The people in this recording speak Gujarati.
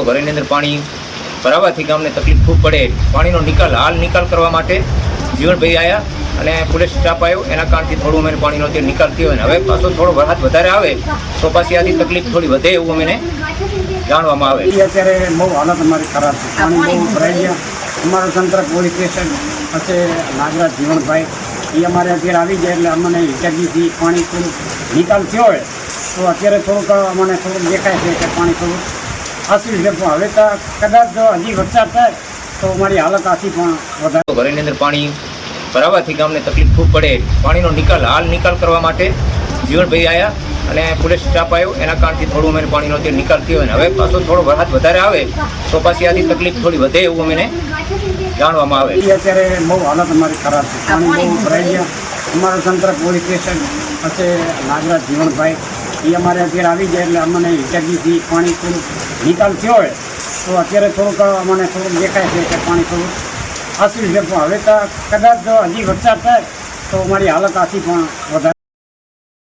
ઘરની અંદર પાણી ભરાવાથી ગામને તકલીફ ખૂબ પડે, પાણીનો નિકાલ કરવા માટે જીવણભાઈ આવ્યા અને પોલીસ સ્ટાફ આવ્યો, એના કારણથી થોડું અમને પાણીનો તે નિકાલ થયો. અને હવે પાછો થોડો વરસાદ વધારે આવે તો પાછી આથી તકલીફ થોડી વધે એવું અમને જાણવામાં આવે. અત્યારે બહુ હાલત અમારી ખરાબ છે, પાણી બહુ ભરાઈ ગયા. અમારું તંત્ર પોલીસ સ્ટેશન પછી નાગરાજ જીવણભાઈ એ અમારે અત્યારે આવી જાય એટલે અમને હિટકીથી પાણી થોડું નિકાલ થયો હોય તો અત્યારે થોડુંક અમને થોડુંક દેખાય છે કે પાણી થોડું આસી છે. પણ હવે તો કદાચ જો હજી વરસાદ થાય તો અમારી હાલત આથી પણ વધારે. ઘરની અંદર પાણી ભરાવાથી ગામને તકલીફ ખૂબ પડે, પાણીનો નિકાલ કરવા માટે જીવણભાઈ આવ્યા અને પોલીસ સ્ટાફ આવ્યો, એના કારણથી થોડું અમને પાણીનો તે નિકાલ થયો. અને હવે પાછો થોડો વરસાદ વધારે આવે તો પાછી આથી તકલીફ થોડી વધે એવું અમને જાણવામાં આવે. અત્યારે બહુ હાલત અમારી ખરાબ છે, પાણી બહુ ભરાઈ ગયા. અમારું તંત્ર પોલીસ સ્ટેશન પછી નાગરાજ જીવણભાઈ એ અમારે અત્યારે આવી જાય એટલે અમને હિટકીથી પાણી થોડું નિકાલ થયો હોય તો અત્યારે થોડુંક અમને થોડુંક દેખાય છે કે પાણી થોડું આસી છે. પણ હવે તો કદાચ જો હજી વરસાદ થાય તો અમારી હાલત આથી પણ વધારે.